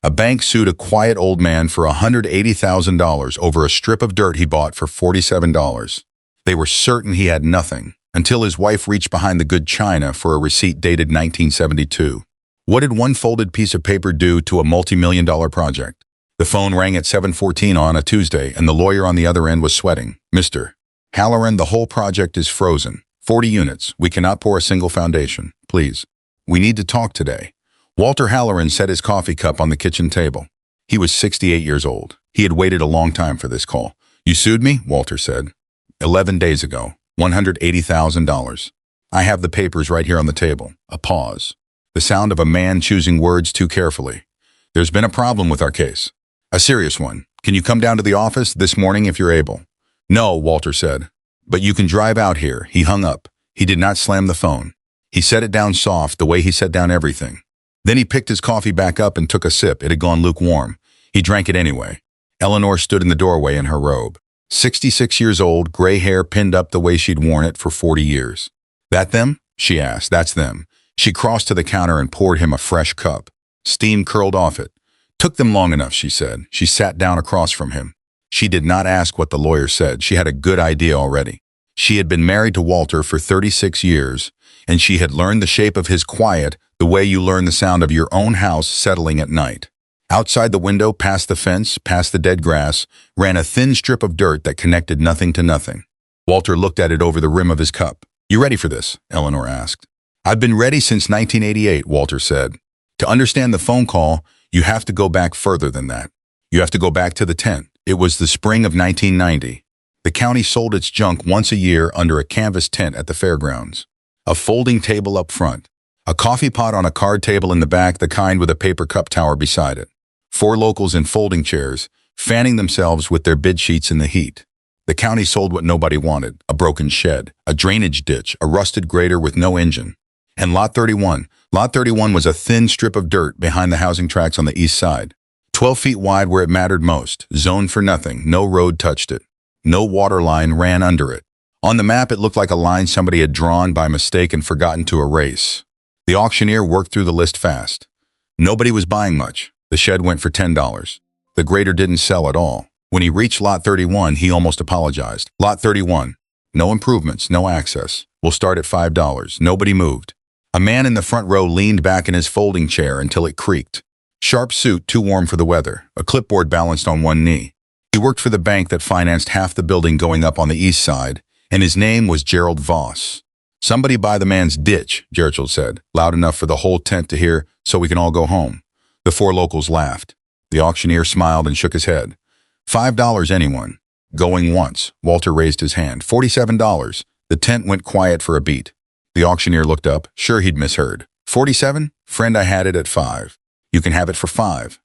A bank sued a quiet old man for $180,000 over a strip of dirt he bought for $47. They were certain he had nothing, until his wife reached behind the good china for a receipt dated 1972. What did one folded piece of paper do to a multi-million-dollar project? The phone rang at 7:14 on a Tuesday, and the lawyer on the other end was sweating. "Mr. Halloran, the whole project is frozen. 40 units. We cannot pour a single foundation. Please. We need to talk today." Walter Halloran set his coffee cup on the kitchen table. He was 68 years old. He had waited a long time for this call. "You sued me?" Walter said. 11 days ago. $180,000. "I have the papers right here on the table." A pause. The sound of a man choosing words too carefully. "There's been a problem with our case. A serious one. Can you come down to the office this morning if you're able?" "No," Walter said. "But you can drive out here." He hung up. He did not slam the phone. He set it down soft, the way he set down everything. Then he picked his coffee back up and took a sip. It had gone lukewarm. He drank it anyway. Eleanor stood in the doorway in her robe. 66 years old, gray hair pinned up the way she'd worn it for 40 years. "That them?" she asked. "That's them." She crossed to the counter and poured him a fresh cup. Steam curled off it. "Took them long enough," she said. She sat down across from him. She did not ask what the lawyer said. She had a good idea already. She had been married to Walter for 36 years, and she had learned the shape of his quiet the way you learn the sound of your own house settling at night. Outside the window, past the fence, past the dead grass, ran a thin strip of dirt that connected nothing to nothing. Walter looked at it over the rim of his cup. "You ready for this?" Eleanor asked. "I've been ready since 1988, Walter said. "To understand the phone call, you have to go back further than that. You have to go back to the tent. It was the spring of 1990. The county sold its junk once a year under a canvas tent at the fairgrounds. A folding table up front. A coffee pot on a card table in the back, the kind with a paper cup tower beside it. 4 locals in folding chairs, fanning themselves with their bed sheets in the heat. The county sold what nobody wanted, a broken shed, a drainage ditch, a rusted grader with no engine. And Lot 31. Lot 31 was a thin strip of dirt behind the housing tracks on the east side. 12 feet wide where it mattered most, zoned for nothing, no road touched it. No water line ran under it. On the map it looked like a line somebody had drawn by mistake and forgotten to erase. The auctioneer worked through the list fast. Nobody was buying much. The shed went for $10. The grader didn't sell at all. When he reached Lot 31, he almost apologized. "Lot 31. No improvements, no access. We'll start at $5. Nobody moved. A man in the front row leaned back in his folding chair until it creaked. Sharp suit, too warm for the weather. A clipboard balanced on one knee. He worked for the bank that financed half the building going up on the east side, and his name was Gerald Voss. "Somebody buy the man's ditch," Gerald said, loud enough for the whole tent to hear, "so we can all go home." The 4 locals laughed. The auctioneer smiled and shook his head. $5 anyone. Going once. Walter raised his hand. $47. The tent went quiet for a beat. The auctioneer looked up. Sure, he'd misheard. "47? Friend, I had it at 5. You can have it for 5.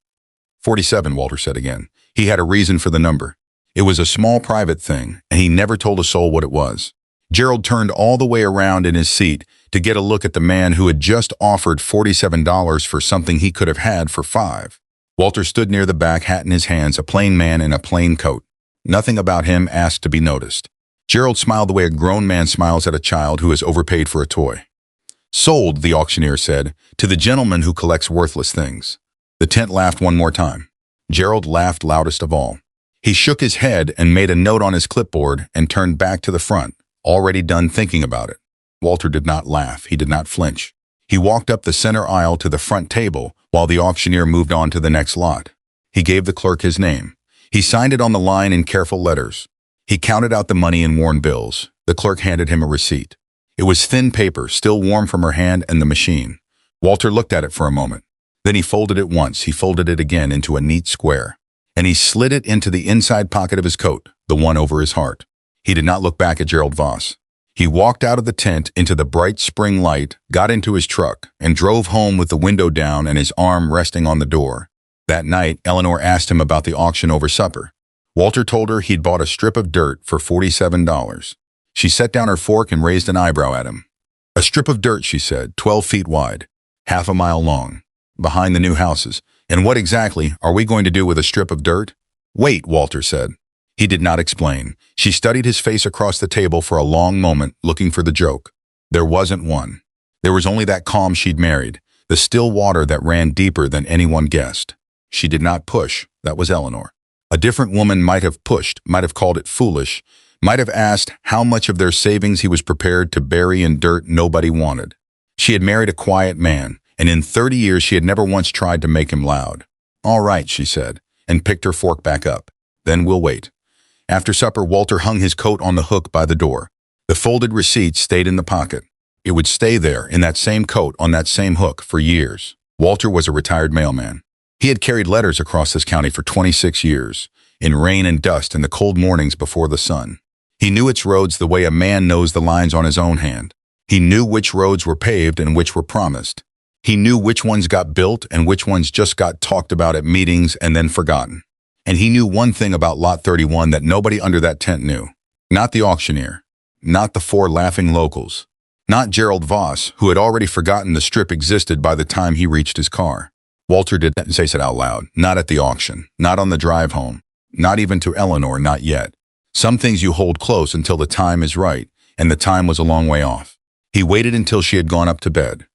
"47, Walter said again. He had a reason for the number. It was a small private thing, and he never told a soul what it was. Gerald turned all the way around in his seat to get a look at the man who had just offered $47 for something he could have had for 5. Walter stood near the back, hat in his hands, a plain man in a plain coat. Nothing about him asked to be noticed. Gerald smiled the way a grown man smiles at a child who has overpaid for a toy. "Sold," the auctioneer said, "to the gentleman who collects worthless things." The tent laughed one more time. Gerald laughed loudest of all. He shook his head and made a note on his clipboard and turned back to the front, already done thinking about it. Walter did not laugh. He did not flinch. He walked up the center aisle to the front table while the auctioneer moved on to the next lot. He gave the clerk his name. He signed it on the line in careful letters. He counted out the money in worn bills. The clerk handed him a receipt. It was thin paper, still warm from her hand and the machine. Walter looked at it for a moment. Then he folded it once. He folded it again into a neat square. And he slid it into the inside pocket of his coat, the one over his heart. He did not look back at Gerald Voss. He walked out of the tent into the bright spring light, got into his truck, and drove home with the window down and his arm resting on the door. That night, Eleanor asked him about the auction over supper. Walter told her he'd bought a strip of dirt for $47. She set down her fork and raised an eyebrow at him. "A strip of dirt," she said, 12 feet wide, half a mile long, behind the new houses. "And what exactly are we going to do with a strip of dirt?" "Wait," Walter said. He did not explain. She studied his face across the table for a long moment, looking for the joke. There wasn't one. There was only that calm she'd married, the still water that ran deeper than anyone guessed. She did not push. That was Eleanor. A different woman might have pushed, might have called it foolish, might have asked how much of their savings he was prepared to bury in dirt nobody wanted. She had married a quiet man, and in 30 years she had never once tried to make him loud. "All right," she said, and picked her fork back up. "Then we'll wait." After supper, Walter hung his coat on the hook by the door. The folded receipt stayed in the pocket. It would stay there, in that same coat, on that same hook, for years. Walter was a retired mailman. He had carried letters across this county for 26 years, in rain and dust and the cold mornings before the sun. He knew its roads the way a man knows the lines on his own hand. He knew which roads were paved and which were promised. He knew which ones got built and which ones just got talked about at meetings and then forgotten. And he knew one thing about Lot 31 that nobody under that tent knew. Not the auctioneer. Not the 4 laughing locals. Not Gerald Voss, who had already forgotten the strip existed by the time he reached his car. Walter didn't say it out loud. Not at the auction. Not on the drive home. Not even to Eleanor, not yet. Some things you hold close until the time is right, and the time was a long way off. He waited until she had gone up to bed.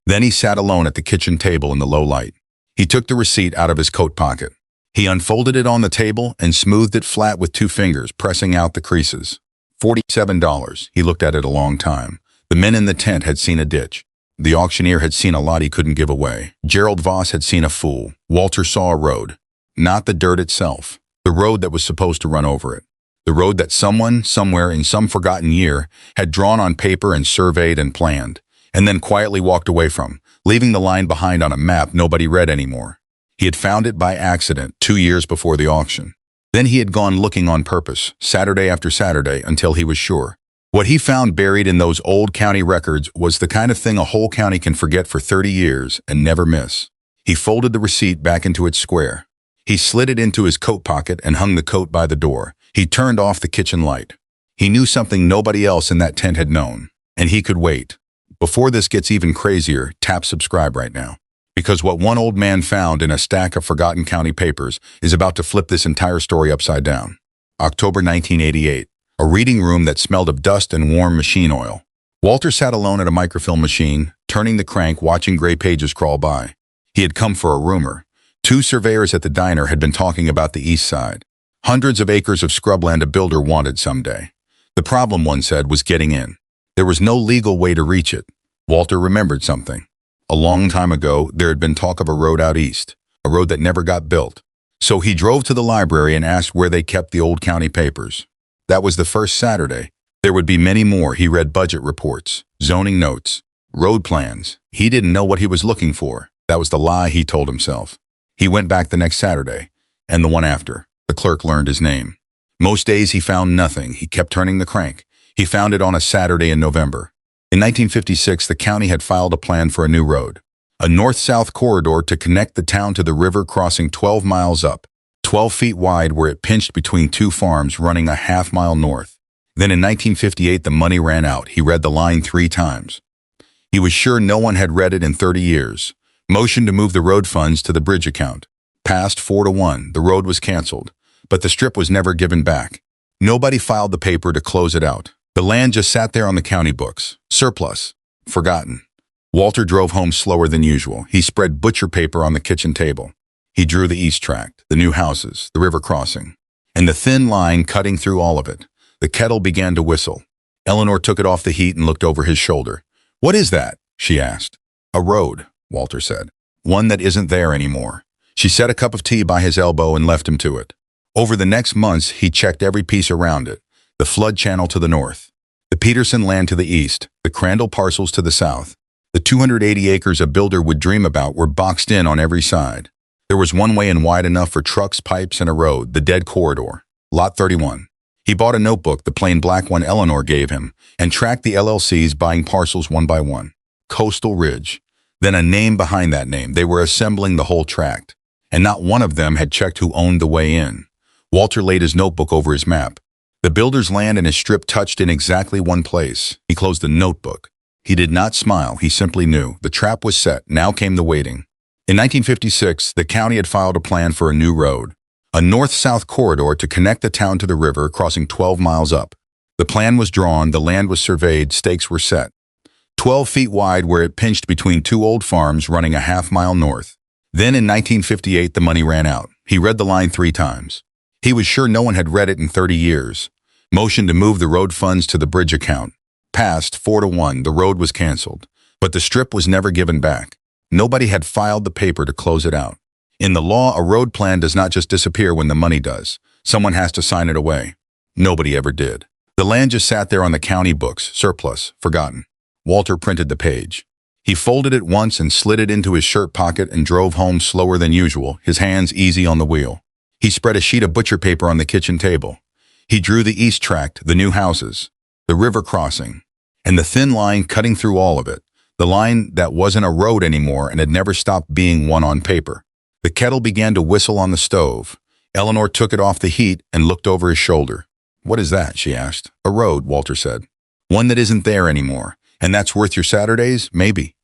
Then he sat alone at the kitchen table in the low light. He took the receipt out of his coat pocket. He unfolded it on the table and smoothed it flat with 2 fingers, pressing out the creases. $47. He looked at it a long time. The men in the tent had seen a ditch. The auctioneer had seen a lot he couldn't give away. Gerald Voss had seen a fool. Walter saw a road. Not the dirt itself. The road that was supposed to run over it. The road that someone, somewhere in some forgotten year, had drawn on paper and surveyed and planned, and then quietly walked away from, leaving the line behind on a map nobody read anymore. He had found it by accident 2 years before the auction. Then he had gone looking on purpose, Saturday after Saturday, until he was sure. What he found buried in those old county records was the kind of thing a whole county can forget for 30 years and never miss. He folded the receipt back into its square. He slid it into his coat pocket and hung the coat by the door. He turned off the kitchen light. He knew something nobody else in that tent had known, and he could wait. Before this gets even crazier, tap subscribe right now. Because what one old man found in a stack of forgotten county papers is about to flip this entire story upside down. October 1988. A reading room that smelled of dust and warm machine oil. Walter sat alone at a microfilm machine, turning the crank, watching gray pages crawl by. He had come for a rumor. 2 surveyors at the diner had been talking about the east side. Hundreds of acres of scrubland a builder wanted someday. The problem, one said, was getting in. There was no legal way to reach it. Walter remembered something. A long time ago, there had been talk of a road out east, a road that never got built. So he drove to the library and asked where they kept the old county papers. That was the first Saturday. There would be many more. He read budget reports, zoning notes, road plans. He didn't know what he was looking for. That was the lie he told himself. He went back the next Saturday, and the one after. The clerk learned his name. Most days he found nothing. He kept turning the crank. He found it on a Saturday in November. In 1956, the county had filed a plan for a new road. A north-south corridor to connect the town to the river, crossing 12 miles up, 12 feet wide where it pinched between 2 farms running a half-mile north. Then in 1958, the money ran out. He read the line 3 times. He was sure no one had read it in 30 years. Motion to move the road funds to the bridge account. Passed 4-1. The road was canceled. But the strip was never given back. Nobody filed the paper to close it out. The land just sat there on the county books. Surplus. Forgotten. Walter drove home slower than usual. He spread butcher paper on the kitchen table. He drew the east tract, the new houses, the river crossing, and the thin line cutting through all of it. The kettle began to whistle. Eleanor took it off the heat and looked over his shoulder. "What is that?" she asked. "A road," Walter said. "One that isn't there anymore." She set a cup of tea by his elbow and left him to it. Over the next months, he checked every piece around it. The flood channel to the north, the Peterson land to the east, the Crandall parcels to the south. The 280 acres a builder would dream about were boxed in on every side. There was one way in wide enough for trucks, pipes, and a road, the dead corridor. Lot 31. He bought a notebook, the plain black one Eleanor gave him, and tracked the LLCs buying parcels one by one. Coastal Ridge. Then a name behind that name. They were assembling the whole tract. And not one of them had checked who owned the way in. Walter laid his notebook over his map. The builder's land and his strip touched in exactly one place. He closed the notebook. He did not smile. He simply knew. The trap was set. Now came the waiting. In 1956, the county had filed a plan for a new road, a north-south corridor to connect the town to the river, crossing 12 miles up. The plan was drawn, the land was surveyed, stakes were set. 12 feet wide where it pinched between 2 old farms running a half-mile north. Then in 1958, the money ran out. He read the line 3 times. He was sure no one had read it in 30 years. Motioned to move the road funds to the bridge account. Passed 4-1, the road was canceled. But the strip was never given back. Nobody had filed the paper to close it out. In the law, a road plan does not just disappear when the money does. Someone has to sign it away. Nobody ever did. The land just sat there on the county books, surplus, forgotten. Walter printed the page. He folded it once and slid it into his shirt pocket and drove home slower than usual, his hands easy on the wheel. He spread a sheet of butcher paper on the kitchen table. He drew the east tract, the new houses, the river crossing, and the thin line cutting through all of it, the line that wasn't a road anymore and had never stopped being one on paper. The kettle began to whistle on the stove. Eleanor took it off the heat and looked over his shoulder. "What is that?" she asked. "A road," Walter said. "One that isn't there anymore. And that's worth your Saturdays? Maybe."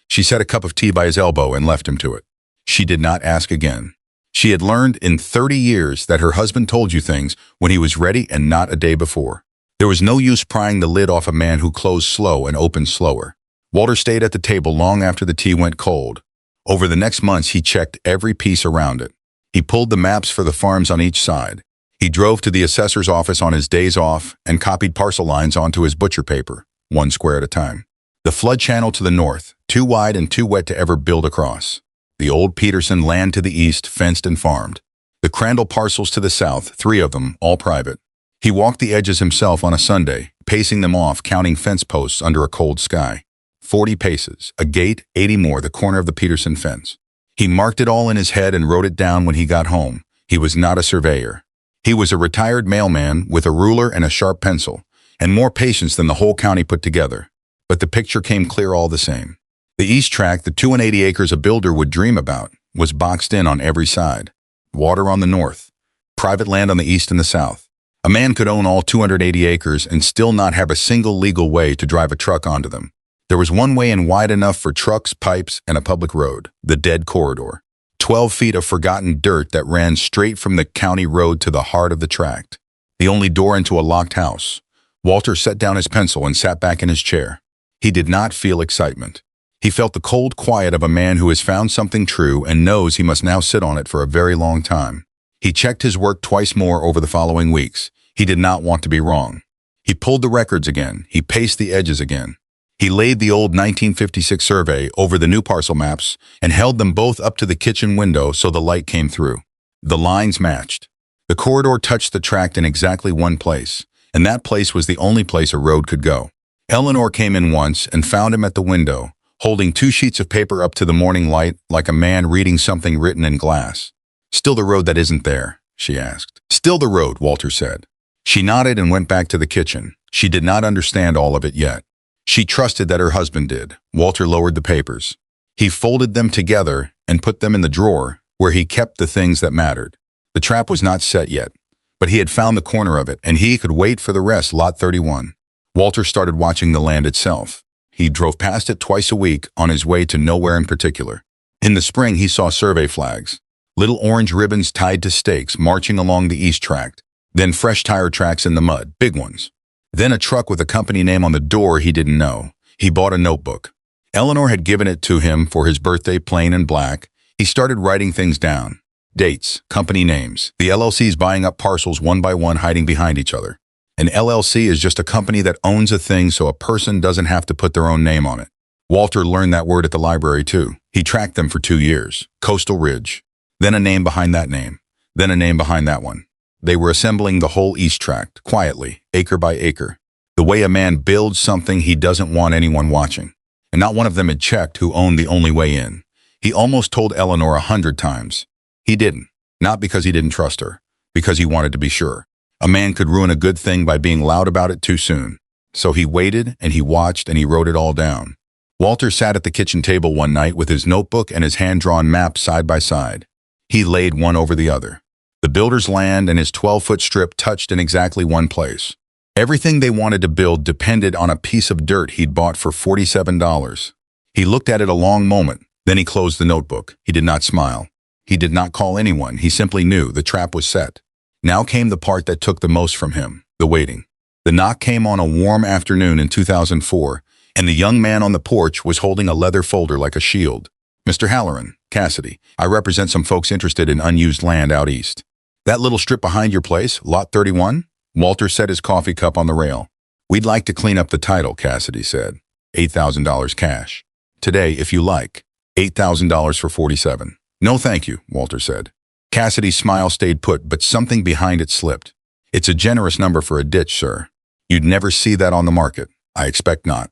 She set a cup of tea by his elbow and left him to it. She did not ask again. She had learned in 30 years that her husband told you things when he was ready and not a day before. There was no use prying the lid off a man who closed slow and opened slower. Walter stayed at the table long after the tea went cold. Over the next months, he checked every piece around it. He pulled the maps for the farms on each side. He drove to the assessor's office on his days off and copied parcel lines onto his butcher paper, 1 square at a time. The flood channel to the north, too wide and too wet to ever build across. The old Peterson land to the east, fenced and farmed. The Crandall parcels to the south, 3 of them, all private. He walked the edges himself on a Sunday, pacing them off, counting fence posts under a cold sky. 40 paces, a gate, 80 more, the corner of the Peterson fence. He marked it all in his head and wrote it down when he got home. He was not a surveyor. He was a retired mailman with a ruler and a sharp pencil, and more patience than the whole county put together. But the picture came clear all the same. The east tract, the 280 acres a builder would dream about, was boxed in on every side. Water on the north, private land on the east and the south. A man could own all 280 acres and still not have a single legal way to drive a truck onto them. There was one way in wide enough for trucks, pipes, and a public road, the dead corridor. 12 feet of forgotten dirt that ran straight from the county road to the heart of the tract. The only door into a locked house. Walter set down his pencil and sat back in his chair. He did not feel excitement. He felt the cold quiet of a man who has found something true and knows he must now sit on it for a very long time. He checked his work twice more over the following weeks. He did not want to be wrong. He pulled the records again. He paced the edges again. He laid the old 1956 survey over the new parcel maps and held them both up to the kitchen window so the light came through. The lines matched. The corridor touched the tract in exactly one place, and that place was the only place a road could go. Eleanor came in once and found him at the window, holding 2 sheets of paper up to the morning light like a man reading something written in glass. "Still the road that isn't there?" she asked. "Still the road," Walter said. She nodded and went back to the kitchen. She did not understand all of it yet. She trusted that her husband did. Walter lowered the papers. He folded them together and put them in the drawer where he kept the things that mattered. The trap was not set yet, but he had found the corner of it, and he could wait for the rest, lot 31. Walter started watching the land itself. He drove past it twice a week on his way to nowhere in particular. In the spring, he saw survey flags, little orange ribbons tied to stakes marching along the east tract, then fresh tire tracks in the mud, big ones. Then a truck with a company name on the door he didn't know. He bought a notebook. Eleanor had given it to him for his birthday, plain and black. He started writing things down. Dates, company names, the LLCs buying up parcels one by one, hiding behind each other. An LLC is just a company that owns a thing so a person doesn't have to put their own name on it. Walter learned that word at the library too. He tracked them for 2 years. Coastal Ridge. Then a name behind that name. Then a name behind that one. They were assembling the whole east tract, quietly, acre by acre. The way a man builds something he doesn't want anyone watching. And not one of them had checked who owned the only way in. He almost told Eleanor 100 times. He didn't. Not because he didn't trust her. Because he wanted to be sure. A man could ruin a good thing by being loud about it too soon. So he waited, and he watched, and he wrote it all down. Walter sat at the kitchen table one night with his notebook and his hand-drawn map side by side. He laid one over the other. The builder's land and his 12-foot strip touched in exactly one place. Everything they wanted to build depended on a piece of dirt he'd bought for $47. He looked at it a long moment, then he closed the notebook. He did not smile. He did not call anyone. He simply knew the trap was set. Now came the part that took the most from him, the waiting. The knock came on a warm afternoon in 2004, and the young man on the porch was holding a leather folder like a shield. "Mr. Halloran," Cassidy, I represent some folks interested in unused land out east. That little strip behind your place, Lot 31? Walter set his coffee cup on the rail. We'd like to clean up the title, Cassidy said. $8,000 cash. Today, if you like. $8,000 for 47. No thank you, Walter said. Cassidy's smile stayed put, but something behind it slipped. It's a generous number for a ditch, sir. You'd never see that on the market. I expect not.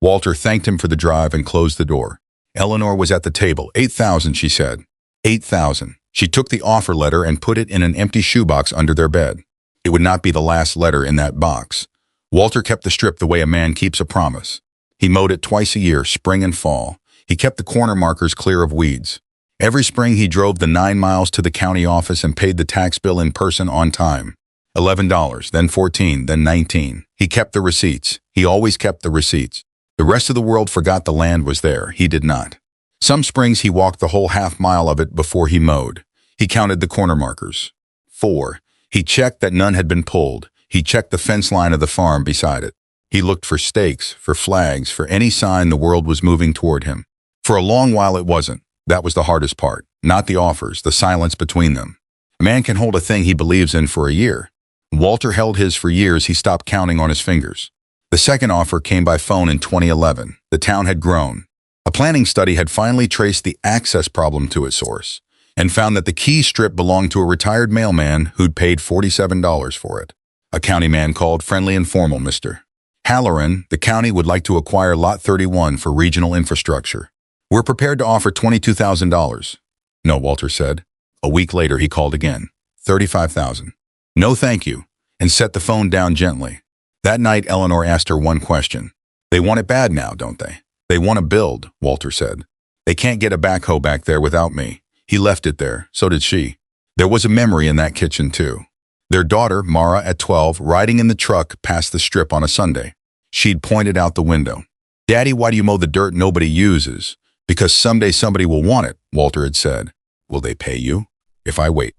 Walter thanked him for the drive and closed the door. Eleanor was at the table. 8,000, she said. 8,000. She took the offer letter and put it in an empty shoebox under their bed. It would not be the last letter in that box. Walter kept the strip the way a man keeps a promise. He mowed it twice a year, spring and fall. He kept the corner markers clear of weeds. Every spring he drove the 9 miles to the county office and paid the tax bill in person on time. $11, then $14, then $19. He kept the receipts. He always kept the receipts. The rest of the world forgot the land was there. He did not. Some springs he walked the whole half-mile of it before he mowed. He counted the corner markers. 4. He checked that none had been pulled. He checked the fence line of the farm beside it. He looked for stakes, for flags, for any sign the world was moving toward him. For a long while it wasn't. That was the hardest part. Not the offers, the silence between them. A man can hold a thing he believes in for a year. Walter held his for years. He stopped counting on his fingers. The second offer came by phone in 2011. The town had grown. A planning study had finally traced the access problem to its source and found that the key strip belonged to a retired mailman who'd paid $47 for it. A county man called, friendly and formal, Mr. Halloran. The county would like to acquire Lot 31 for regional infrastructure. We're prepared to offer $22,000. No, Walter said. A week later he called again. $35,000. No thank you, and set the phone down gently. That night Eleanor asked her one question. They want it bad now, don't they? They want to build, Walter said. They can't get a backhoe back there without me. He left it there, so did she. There was a memory in that kitchen too. Their daughter, Mara, at 12, riding in the truck past the strip on a Sunday. She'd pointed out the window. Daddy, why do you mow the dirt nobody uses? Because someday somebody will want it, Walter had said. Will they pay you? If I wait.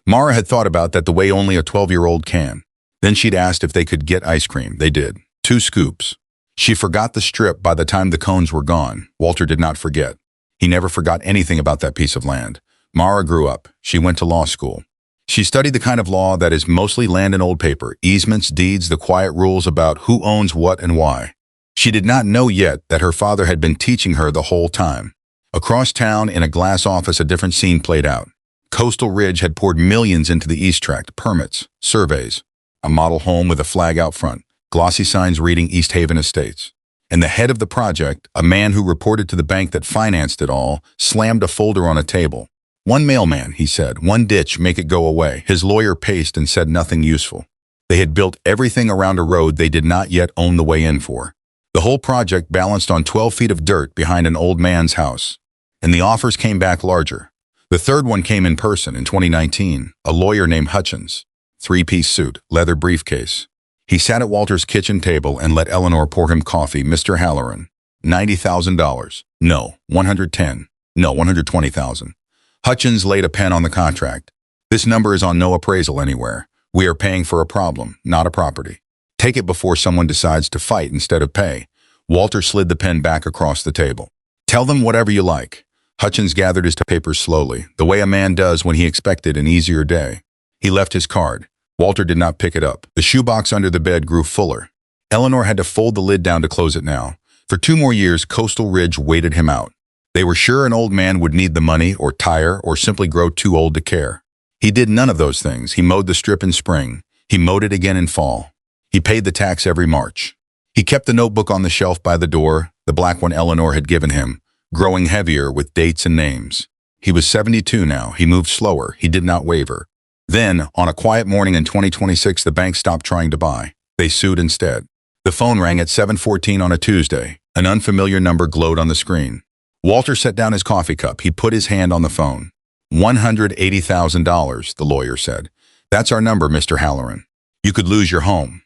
Mara had thought about that the way only a 12-year-old can. Then she'd asked if they could get ice cream. They did. 2 scoops. She forgot the strip by the time the cones were gone. Walter did not forget. He never forgot anything about that piece of land. Mara grew up. She went to law school. She studied the kind of law that is mostly land and old paper, easements, deeds, the quiet rules about who owns what and why. She did not know yet that her father had been teaching her the whole time. Across town, in a glass office, a different scene played out. Coastal Ridge had poured millions into the East Tract, permits, surveys, a model home with a flag out front, glossy signs reading East Haven Estates. And the head of the project, a man who reported to the bank that financed it all, slammed a folder on a table. One mailman, he said, one ditch, make it go away. His lawyer paced and said nothing useful. They had built everything around a road they did not yet own the way in for. The whole project balanced on 12 feet of dirt behind an old man's house. And the offers came back larger. The third one came in person in 2019, a lawyer named Hutchins. 3-piece suit, leather briefcase. He sat at Walter's kitchen table and let Eleanor pour him coffee. Mr. Halloran. $90,000. No. 110. No, 120,000. Hutchins laid a pen on the contract. This number is on no appraisal anywhere. We are paying for a problem, not a property. Take it before someone decides to fight instead of pay. Walter slid the pen back across the table. Tell them whatever you like. Hutchins gathered his papers slowly, the way a man does when he expected an easier day. He left his card. Walter did not pick it up. The shoebox under the bed grew fuller. Eleanor had to fold the lid down to close it now. For 2 more years, Coastal Ridge waited him out. They were sure an old man would need the money or tire or simply grow too old to care. He did none of those things. He mowed the strip in spring. He mowed it again in fall. He paid the tax every March. He kept the notebook on the shelf by the door, the black one Eleanor had given him, growing heavier with dates and names. He was 72 now. He moved slower. He did not waver. Then, on a quiet morning in 2026, the bank stopped trying to buy. They sued instead. The phone rang at 7:14 on a Tuesday. An unfamiliar number glowed on the screen. Walter set down his coffee cup. He put his hand on the phone. $180,000, the lawyer said. That's our number, Mr. Halloran. You could lose your home.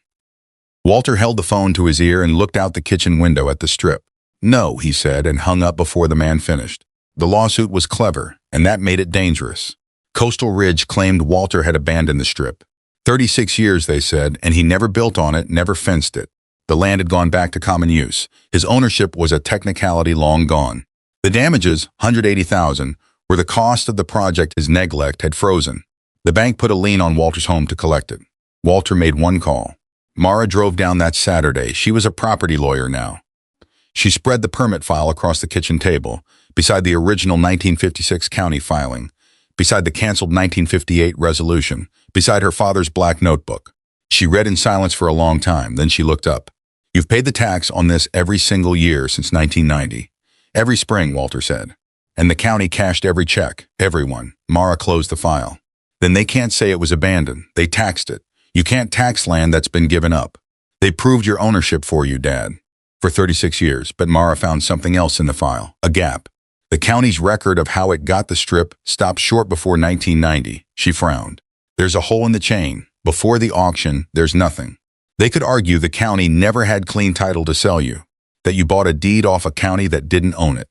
Walter held the phone to his ear and looked out the kitchen window at the strip. No, he said, and hung up before the man finished. The lawsuit was clever, and that made it dangerous. Coastal Ridge claimed Walter had abandoned the strip. 36 years, they said, and he never built on it, never fenced it. The land had gone back to common use. His ownership was a technicality long gone. The damages, $180,000, were the cost of the project his neglect had frozen. The bank put a lien on Walter's home to collect it. Walter made one call. Mara drove down that Saturday. She was a property lawyer now. She spread the permit file across the kitchen table, beside the original 1956 county filing, beside the canceled 1958 resolution, beside her father's black notebook. She read in silence for a long time, then she looked up. "You've paid the tax on this every single year since 1990. Every spring," Walter said. "And the county cashed every check, everyone." Mara closed the file. "Then they can't say it was abandoned. They taxed it. You can't tax land that's been given up. They proved your ownership for you, Dad." For 36 years, but Mara found something else in the file, a gap. The county's record of how it got the strip stopped short before 1990. She frowned. "There's a hole in the chain. Before the auction, there's nothing. They could argue the county never had clean title to sell you, that you bought a deed off a county that didn't own it."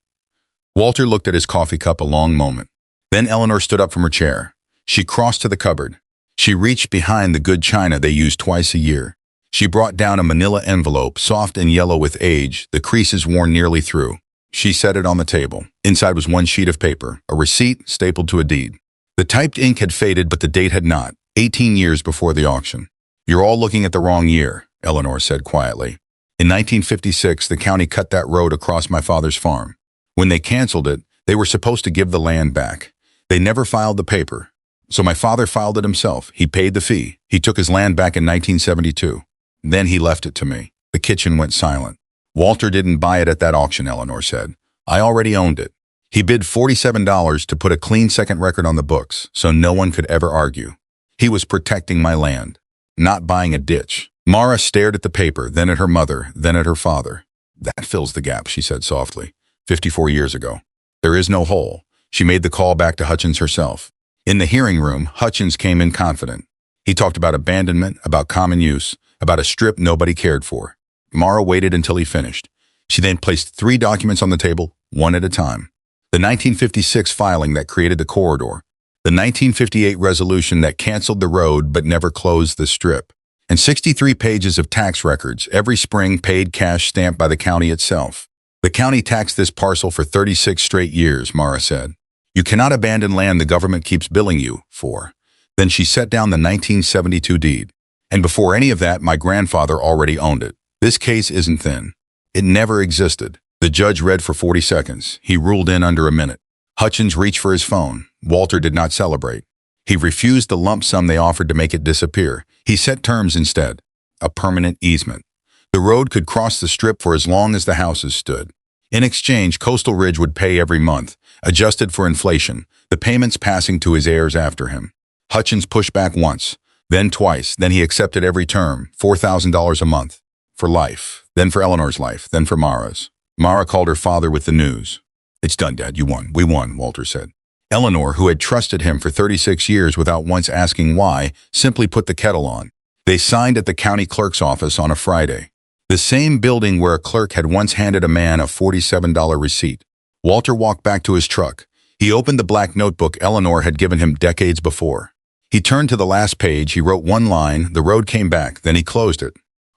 Walter looked at his coffee cup a long moment. Then Eleanor stood up from her chair. She crossed to the cupboard. She reached behind the good china they used twice a year. She brought down a manila envelope, soft and yellow with age, the creases worn nearly through. She set it on the table. Inside was one sheet of paper, a receipt stapled to a deed. The typed ink had faded, but the date had not. 18 years before the auction. "You're all looking at the wrong year," Eleanor said quietly. "In 1956, the county cut that road across my father's farm. When they canceled it, they were supposed to give the land back. They never filed the paper. So my father filed it himself. He paid the fee. He took his land back in 1972. Then he left it to me." The kitchen went silent. "Walter didn't buy it at that auction," Eleanor said. "I already owned it. He bid $47 to put a clean second record on the books, so no one could ever argue. He was protecting my land, not buying a ditch." Mara stared at the paper, then at her mother, then at her father. "That fills the gap," she said softly. 54 years ago. There is no hole." She made the call back to Hutchins herself. In the hearing room, Hutchins came in confident. He talked about abandonment, about common use, about a strip nobody cared for. Mara waited until he finished. She then placed 3 documents on the table, one at a time. The 1956 filing that created the corridor, the 1958 resolution that canceled the road but never closed the strip, and 63 pages of tax records, every spring paid cash stamped by the county itself. "The county taxed this parcel for 36 straight years," Mara said. "You cannot abandon land the government keeps billing you for." Then she set down the 1972 deed. "And before any of that, my grandfather already owned it. This case isn't thin. It never existed." The judge read for 40 seconds. He ruled in under a minute. Hutchins reached for his phone. Walter did not celebrate. He refused the lump sum they offered to make it disappear. He set terms instead. A permanent easement. The road could cross the strip for as long as the houses stood. In exchange, Coastal Ridge would pay every month, adjusted for inflation, the payments passing to his heirs after him. Hutchins pushed back once, then twice, then he accepted every term, $4,000 a month. For life, then for Eleanor's life, then for Mara's. Mara called her father with the news. "It's done, Dad. You won. We won," Walter said. Eleanor, who had trusted him for 36 years without once asking why, simply put the kettle on. They signed at the county clerk's office on a Friday. The same building where a clerk had once handed a man a $47 receipt. Walter walked back to his truck. He opened the black notebook Eleanor had given him decades before. He turned to the last page, he wrote one line, the road came back, then he closed it.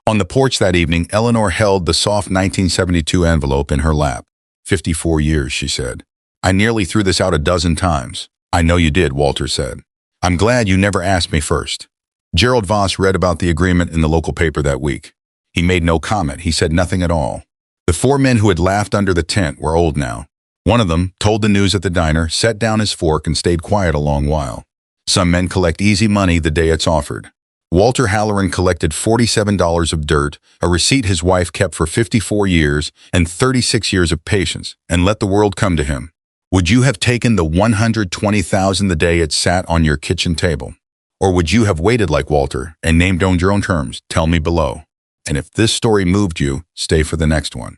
On the porch that evening, Eleanor held the soft 1972 envelope in her lap. 54 years, she said. "I nearly threw this out a dozen times." "I know you did," Walter said. "I'm glad you never asked me first." Gerald Voss read about the agreement in the local paper that week. He made no comment. He said nothing at all. The 4 men who had laughed under the tent were old now. One of them told the news at the diner, set down his fork, and stayed quiet a long while. Some men collect easy money the day it's offered. Walter Halloran collected $47 of dirt, a receipt his wife kept for 54 years and 36 years of patience, and let the world come to him. Would you have taken the $120,000 the day it sat on your kitchen table? Or would you have waited like Walter and named on your own terms? Tell me below. And if this story moved you, stay for the next one.